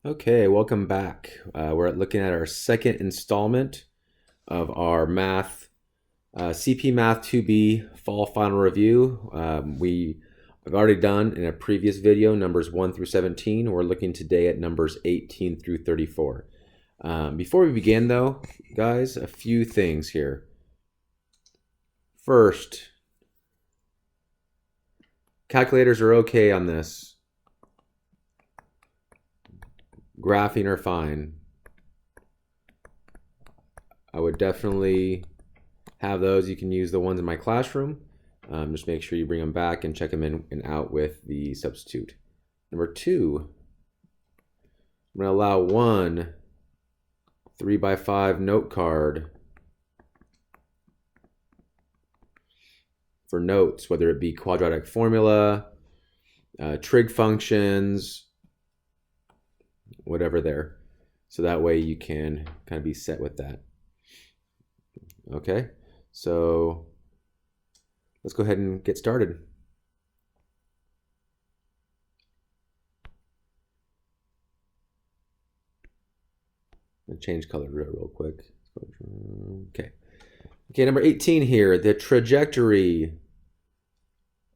Okay, welcome back. We're looking at our second installment of our CP Math 2B Fall Final Review. We have already done in a previous video numbers 1 through 17. We're looking today at numbers 18 through 34. Before we begin though, guys, a few things here. First, calculators are okay on this. Graphing are fine. I would definitely have those. You can use the ones in my classroom. Just make sure you bring them back and check them in and out with the substitute. Number two, I'm going to allow one 3x5 note card for notes, whether it be quadratic formula, trig functions, whatever there. So that way you can kind of be set with that. Okay, so let's go ahead and get started. I'll change color real quick. Okay, number 18 here, the trajectory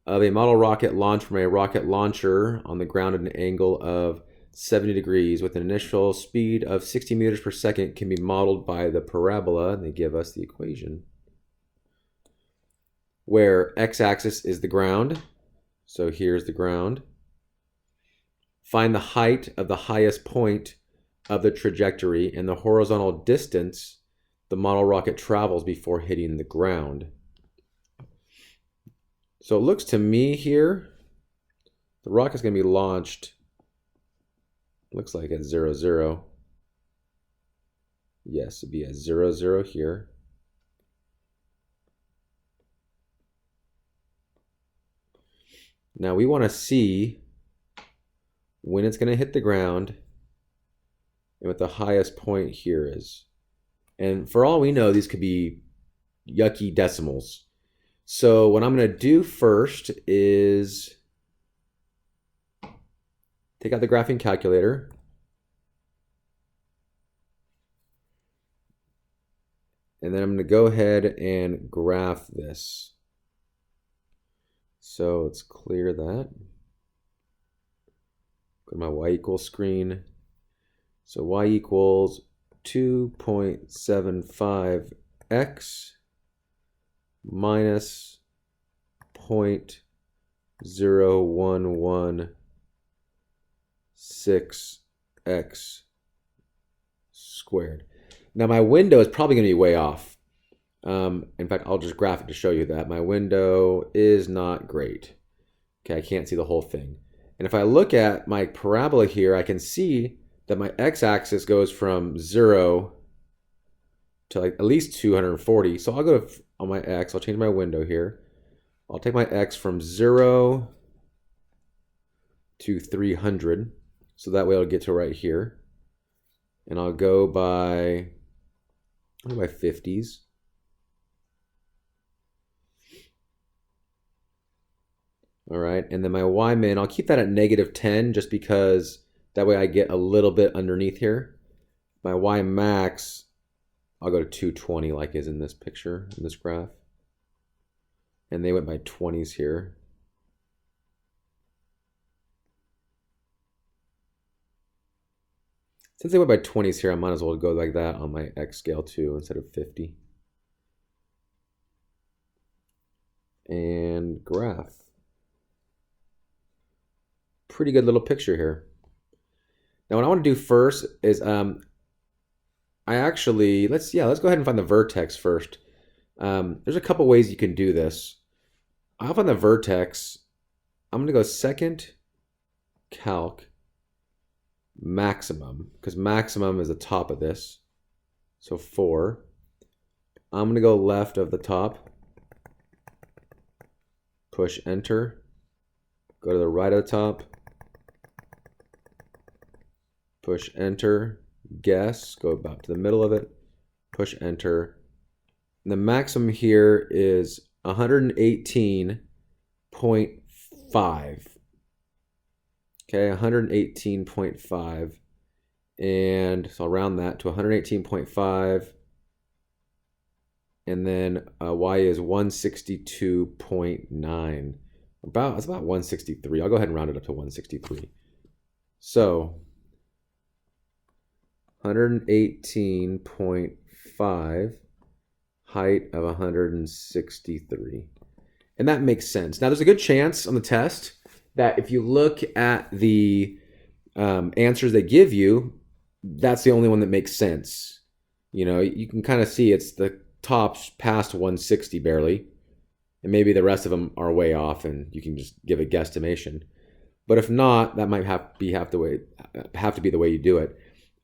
of a model rocket launched from a rocket launcher on the ground at an angle of 70 degrees with an initial speed of 60 meters per second can be modeled by the parabola, and they give us the equation, where x-axis is the ground. So here's the ground. Find the height of the highest point of the trajectory and the horizontal distance the model rocket travels before hitting the ground. So it looks to me here, the rocket's going to be launched, looks like at 0, 0. Yes, it'd be at 0, 0 here. Now we want to see when it's going to hit the ground and what the highest point here is. And for all we know, these could be yucky decimals. So what I'm going to do first is take out the graphing calculator. And then I'm going to go ahead and graph this. So let's clear that. Go to my y equals screen. So y equals 2.75x minus 0.0116x squared. Now my window is probably going to be way off. In fact, I'll just graph it to show you that. My window is not great. Okay, I can't see the whole thing. And if I look at my parabola here, I can see that my x-axis goes from 0 to like at least 240. So I'll go on my x, I'll change my window here. I'll take my x from 0 to 300. So that way I'll get to right here. And I'll go by 50s. All right, and then my y min, I'll keep that at -10 just because that way I get a little bit underneath here. My y max, I'll go to 220 like is in this picture, in this graph. And they went by 20s here. Since they went by 20s here, I might as well go like that on my x scale too instead of 50. And graph. Pretty good little picture here. Now what I want to do first is let's go ahead and find the vertex first. There's a couple ways you can do this. I'll find the vertex. I'm going to go second calc maximum, because maximum is the top of this. So 4. I'm going to go left of the top. Push enter. Go to the right of the top. Push enter. Guess. Go about to the middle of it. Push enter. And the maximum here is 118.5. Okay, 118.5. And so I'll round that to 118.5. And then y is 162.9. That's about 163. I'll go ahead and round it up to 163. So 118.5, height of 163. And that makes sense. Now, there's a good chance on the test that if you look at the answers they give you, that's the only one that makes sense. You know, you can kind of see it's the top's past 160 barely, and maybe the rest of them are way off, and you can just give a guesstimation. But if not, that might have to be the way you do it.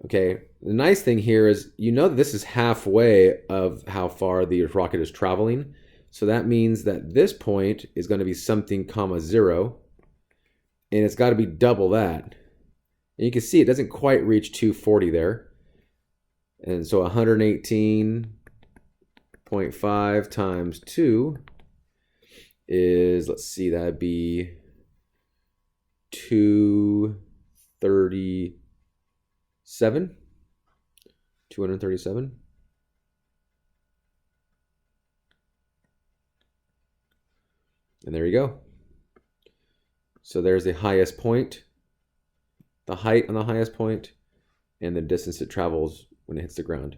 Okay. The nice thing here is you know that this is halfway of how far the rocket is traveling. So that means that this point is going to be something comma 0, and it's got to be double that. And you can see it doesn't quite reach 240 there. And so 118.5 times 2 is, let's see, that'd be 237. 237. And there you go. So there's the highest point, the height on the highest point, and the distance it travels when it hits the ground.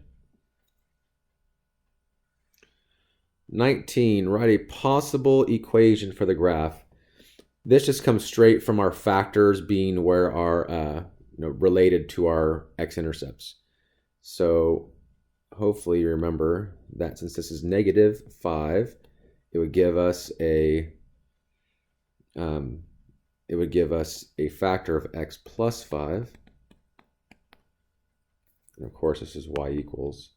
19, write a possible equation for the graph. This just comes straight from our factors being where our related to our x-intercepts. So hopefully you remember that since this is -5, it would give us a factor of x plus 5. And of course this is y equals.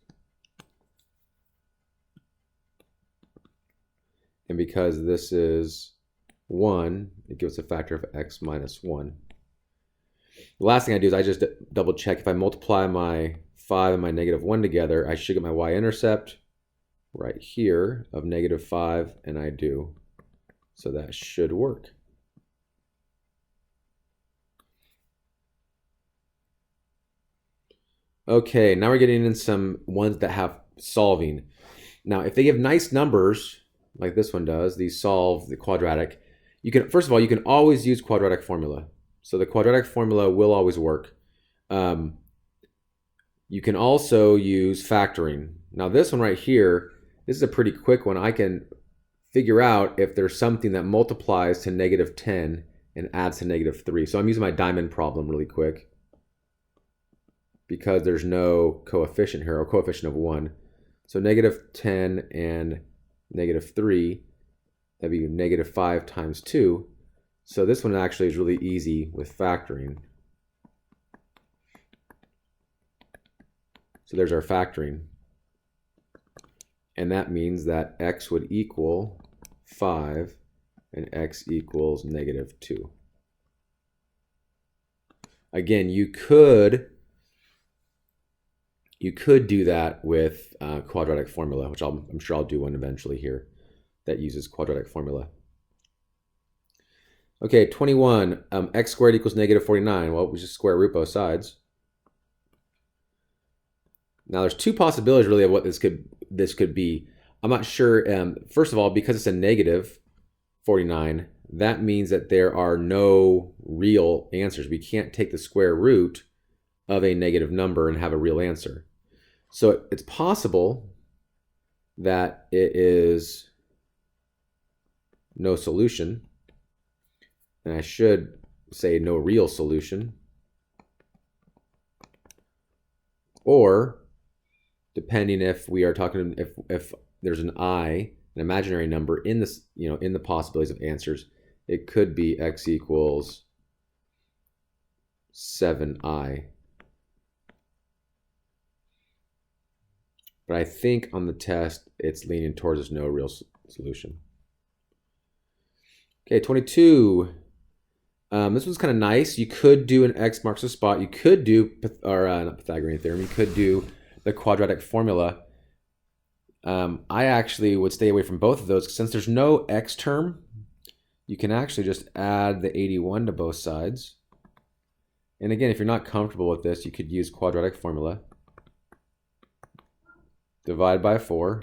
And because this is 1, it gives a factor of x minus 1. The last thing I do is I just double check. If I multiply my 5 and my -1 together, I should get my y-intercept right here of -5, and I do. So that should work. Okay, now we're getting in some ones that have solving. Now, if they give nice numbers, like this one does, these solve the quadratic, you can, first of all, you can always use quadratic formula. So the quadratic formula will always work. You can also use factoring. Now this one right here, this is a pretty quick one. I can figure out if there's something that multiplies to -10 and adds to -3. So I'm using my diamond problem really quick because there's no coefficient here, or coefficient of 1. So -10 and -3, that'd be -5 times 2. So this one actually is really easy with factoring. So there's our factoring. And that means that x would equal 5 and x equals -2. Again, you could do that with quadratic formula, which I'm sure I'll do one eventually here that uses quadratic formula. Okay, 21, x squared equals -49. Well, we just square root both sides. Now there's two possibilities really of what this could be. I'm not sure. First of all, because it's a -49, that means that there are no real answers. We can't take the square root of a negative number and have a real answer. So it's possible that it is no solution. And I should say no real solution. Or, depending if we are talking, if there's an I, an imaginary number in this, in the possibilities of answers, it could be x equals 7i. But I think on the test, it's leaning towards there's no real solution. Okay, 22. This one's kind of nice. You could do an x marks a spot. You could do, not Pythagorean theorem, you could do the quadratic formula. I actually would stay away from both of those. Since there's no x term, you can actually just add the 81 to both sides. And again, if you're not comfortable with this, you could use quadratic formula. Divide by 4.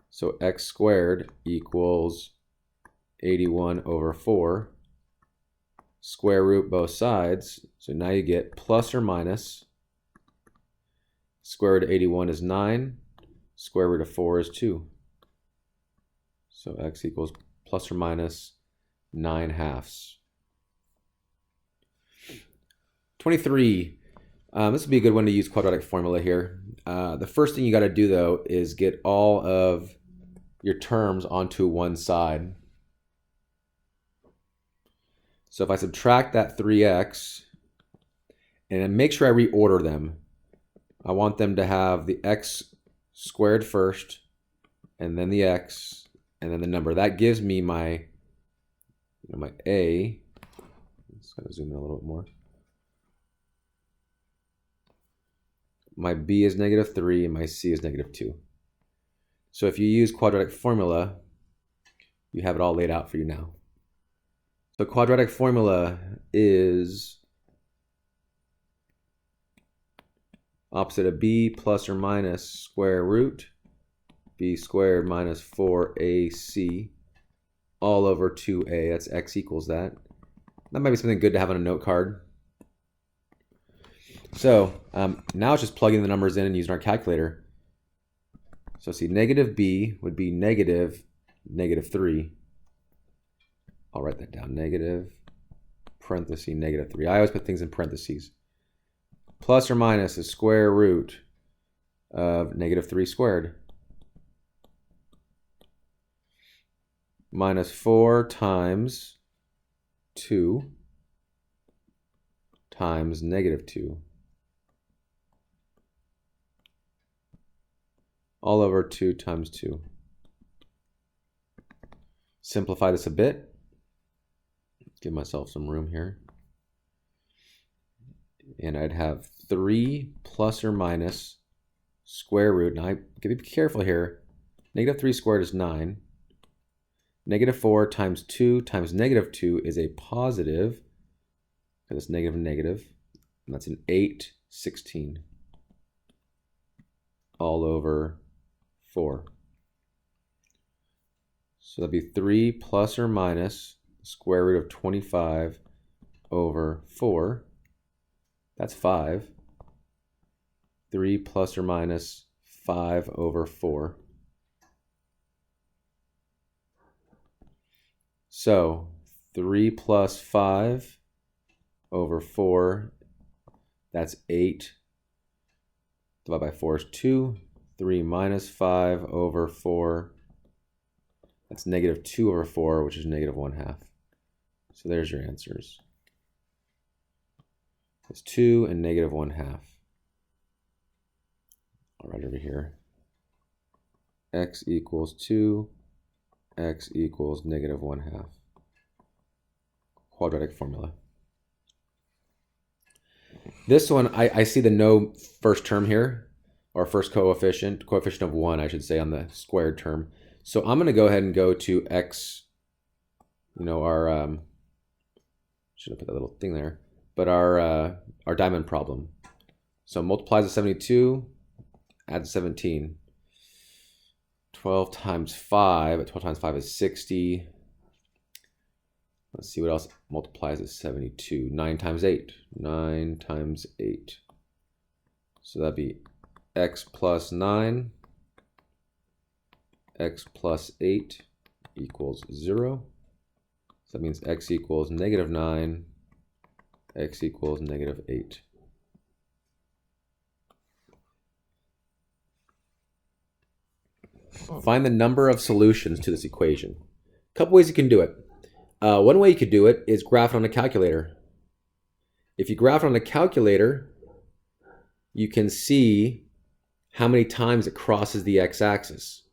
So x squared equals 81 over 4. Square root both sides. So now you get plus or minus. Square root of 81 is 9. Square root of 4 is 2. So x equals plus or minus 9/2. 23. This would be a good one to use quadratic formula here. The first thing you got to do, though, is get all of your terms onto one side. So if I subtract that 3x, and make sure I reorder them. I want them to have the x squared first, and then the x, and then the number. That gives me my, my a. Let's kind of zoom in a little bit more. My b is -3, and my c is -2. So if you use quadratic formula, you have it all laid out for you now. So quadratic formula is opposite of b plus or minus square root b squared minus 4ac all over 2a. That's x equals that. That might be something good to have on a note card. So now it's just plugging the numbers in and using our calculator. So see, negative b would be -3. I'll write that down. Negative, parenthesis, -3. I always put things in parentheses. Plus or minus the square root of -3 squared. Minus 4 times 2 times -2. All over 2 times 2. Simplify this a bit. Give myself some room here. And I'd have 3 plus or minus square root. Now, I gotta be careful here. -3 squared is 9. -4 times 2 times -2 is a positive, because it's negative, and that's an 8/16 all over 4. So that'd be 3 plus or minus square root of 25 over 4. That's 5. 3 plus or minus 5 over 4. So 3 plus 5 over 4, that's 8. Divided by 4 is 2. 3 minus 5 over 4, that's -2 over 4, which is -1/2. So there's your answers. It's 2 and -1/2. I'll write over here. X equals 2, x equals -1/2. Quadratic formula. This one, I see the no first term here, or first coefficient of 1, I should say, on the squared term. So I'm going to go ahead and go to x, our, should have put that little thing there, but our diamond problem. So multiplies to 72, adds 17. 12 times 5, 12 times 5 is 60. Let's see what else multiplies to 72. 9 times 8. 9 times 8. So that'd be x plus 9. X plus 8 equals 0. So that means x equals -9. X equals -8. Find the number of solutions to this equation. A couple ways you can do it. One way you could do it is graph it on a calculator. If you graph it on a calculator, you can see how many times it crosses the x-axis.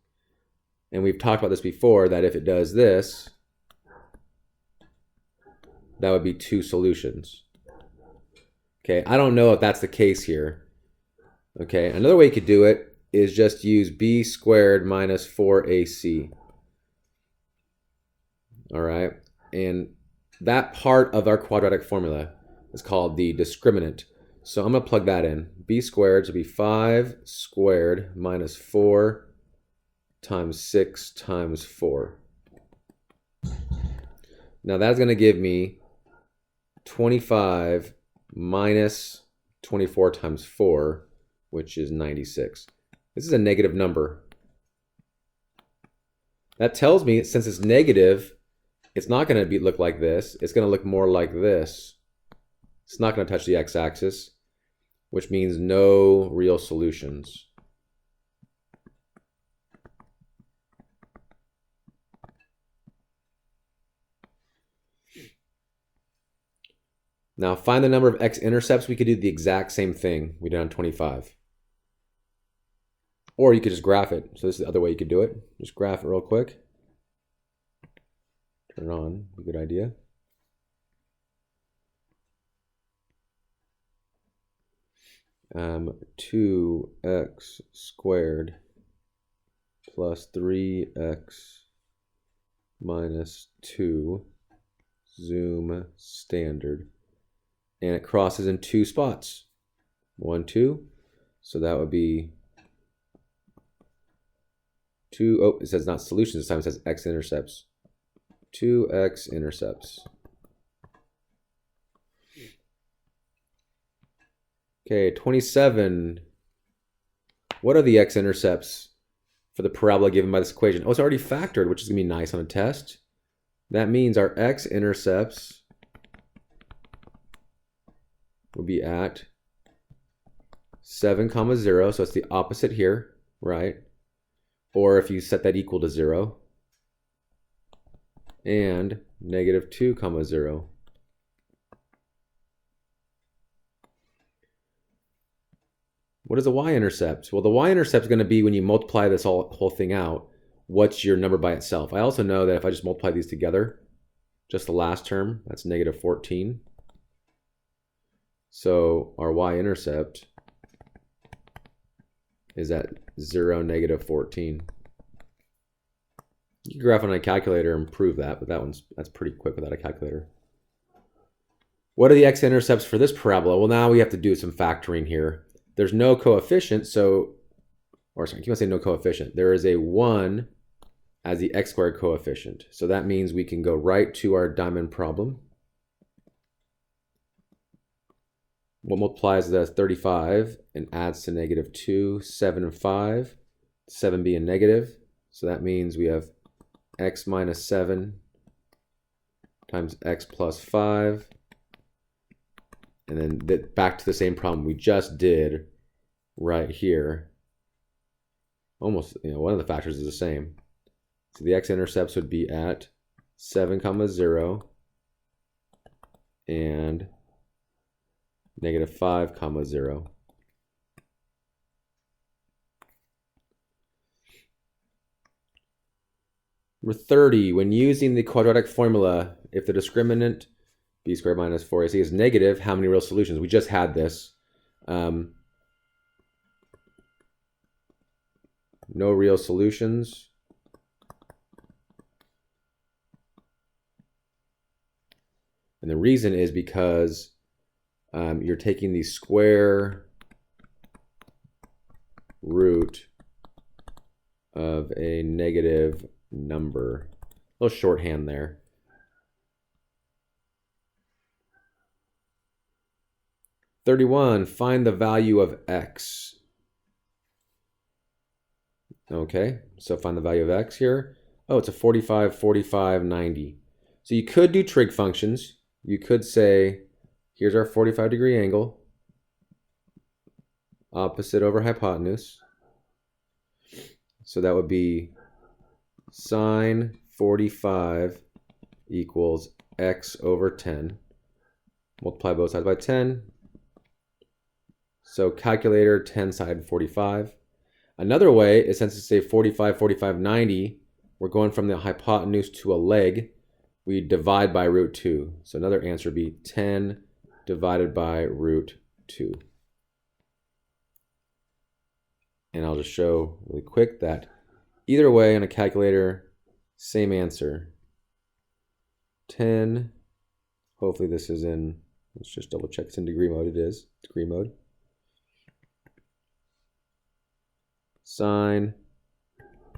And we've talked about this before, that if it does this, that would be 2 solutions. Okay, I don't know if that's the case here. Okay, another way you could do it is just use b squared minus 4ac. All right, and that part of our quadratic formula is called the discriminant. So I'm going to plug that in. B squared should be 5 squared minus 4 times 6 times 4. Now that's going to give me 25 minus 24 times 4, which is 96. This is a negative number. That tells me, since it's negative, it's not going to look like this. It's going to look more like this. It's not going to touch the x-axis, which means no real solutions. Now find the number of x-intercepts. We could do the exact same thing we did on 25. Or you could just graph it. So this is the other way you could do it. Just graph it real quick. Turn it on, a good idea. Um, 2x squared plus 3x minus 2, zoom standard. And it crosses in 2 spots. 1, 2. So that would be 2. Oh, it says not solutions this time. It says x-intercepts. 2 x-intercepts. Okay, 27. What are the x-intercepts for the parabola given by this equation? Oh, it's already factored, which is going to be nice on a test. That means our x-intercepts will be at 7, 0. So it's the opposite here, right? Or if you set that equal to 0. And negative 2, 0. What is the y-intercept? Well, the y-intercept is going to be when you multiply this whole thing out, what's your number by itself? I also know that if I just multiply these together, just the last term, that's negative 14. So our y-intercept is at 0, negative 14. You can graph on a calculator and prove that, but that's pretty quick without a calculator. What are the x-intercepts for this parabola? Well, now we have to do some factoring here. There's no coefficient, or sorry, I can't say no coefficient. There is a 1 as the x squared coefficient. So that means we can go right to our diamond problem. What multiplies the 35 and adds to negative 2, 7, and 5, 7 being negative. So that means we have x minus 7 times x plus 5. And then back to the same problem we just did right here. Almost, one of the factors is the same. So the x-intercepts would be at 7, 0 and negative 5, 0. Number 30, when using the quadratic formula, if the discriminant b squared minus 4ac is negative, how many real solutions? We just had this. No real solutions. And the reason is because you're taking the square root of a negative number. A little shorthand there. $31, find the value of x. Okay, so find the value of x here. Oh, it's a 45, 45, 90. So you could do trig functions. You could say, here's our 45-degree angle, opposite over hypotenuse. So that would be sine 45 equals x over 10. Multiply both sides by 10. So calculator, 10 side 45. Another way is, since it's a 45, 45, 90, we're going from the hypotenuse to a leg. We divide by root 2. So another answer would be 10 divided by root 2. And I'll just show really quick that either way on a calculator, same answer. 10 Hopefully this is in, let's just double check it's in degree mode. It is, degree mode. Sine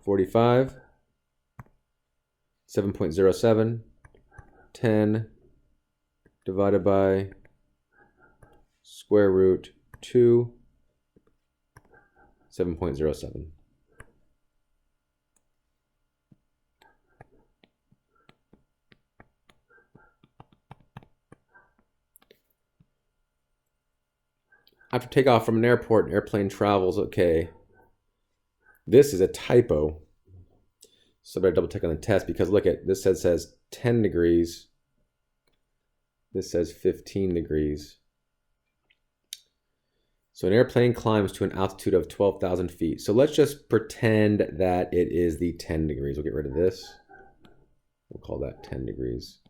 45, 7.07, 10 divided by square root 2, 7.07. After takeoff from an airport, an airplane travels, okay. This is a typo. So I better double check on the test because look at this says 10 degrees. This says 15 degrees. So an airplane climbs to an altitude of 12,000 feet. So let's just pretend that it is the 10 degrees. We'll get rid of this. We'll call that 10 degrees.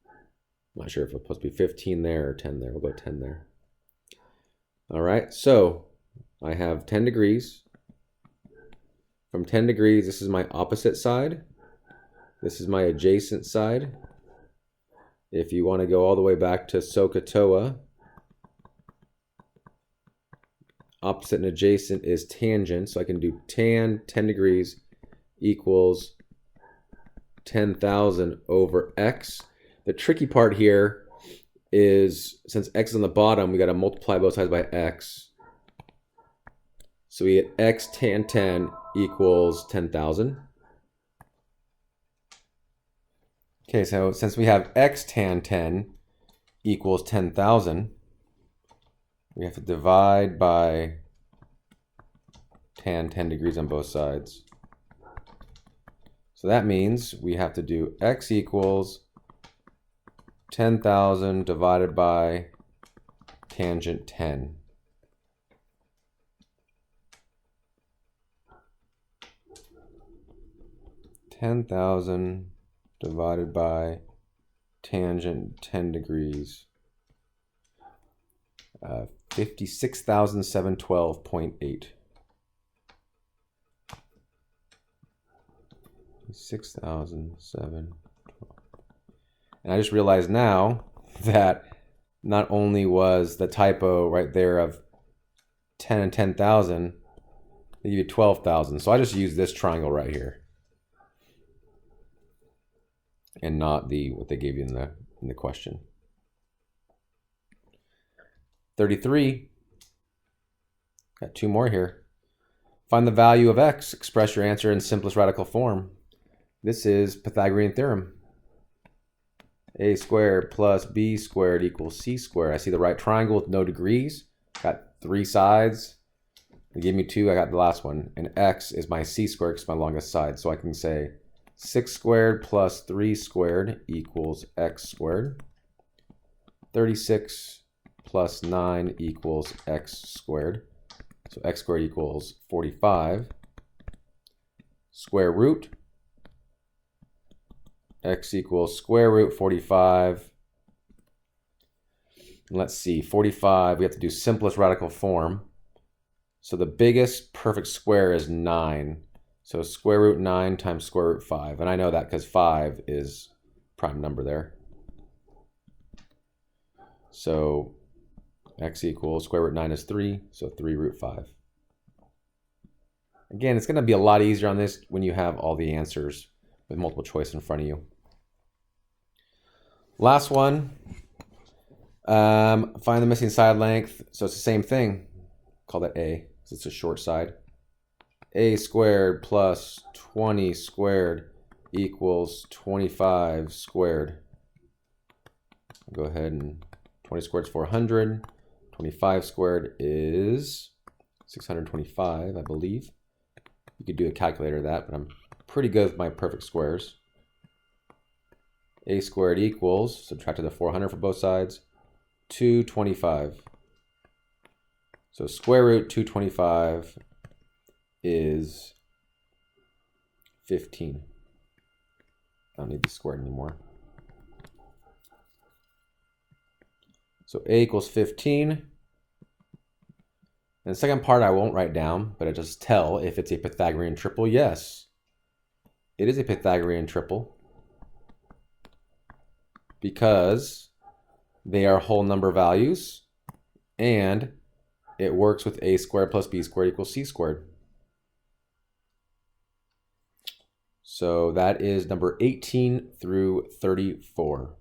I'm not sure if it's supposed to be 15 there or 10 there. We'll go 10 there. All right, so I have 10 degrees. From 10 degrees, this is my opposite side. This is my adjacent side. If you want to go all the way back to SOHCAHTOA, opposite and adjacent is tangent. So I can do tan 10 degrees equals 10,000 over x. The tricky part here is since x is on the bottom, we got to multiply both sides by x. So we get x tan 10 equals 10,000. Okay, so since we have x tan 10 equals 10,000, we have to divide by tan 10 degrees on both sides. So that means we have to do x equals 10,000 divided by tangent 10. $10,000 divided by tangent 10 degrees. 56,712.8. 56,712. And I just realized now that not only was the typo right there of 10 and 10,000, they give you 12,000. So I just use this triangle right here, and not what they gave you in the question. 33. Got two more here. Find the value of x. Express your answer in simplest radical form. This is Pythagorean theorem. A squared plus b squared equals c squared. I see the right triangle with no degrees. Got three sides. They gave me two. I got the last one. And x is my c squared because it's my longest side. So I can say 6 squared plus 3 squared equals x squared. 36 plus 9 equals x squared. So x squared equals 45. Square root. X equals square root 45. And let's see, 45, we have to do simplest radical form. So the biggest perfect square is 9. So square root 9 times square root 5. And I know that because 5 is prime number there. So x equals square root 9 is 3. So 3 root 5. Again, it's going to be a lot easier on this when you have all the answers with multiple choice in front of you. Last one. Find the missing side length. So it's the same thing. Call that A because it's a short side. A squared plus 20 squared equals 25 squared. Go ahead and 20 squared is 400. 25 squared is 625, I believe. You could do a calculator of that, but I'm pretty good with my perfect squares. A squared equals, subtract the 400 for both sides, 225. So square root 225 is 15. I don't need the squared anymore. So A equals 15. And the second part I won't write down, but I just tell if it's a Pythagorean triple. Yes, it is a Pythagorean triple. because they are whole number values, and it works with a squared plus b squared equals c squared. So that is number 18 through 34.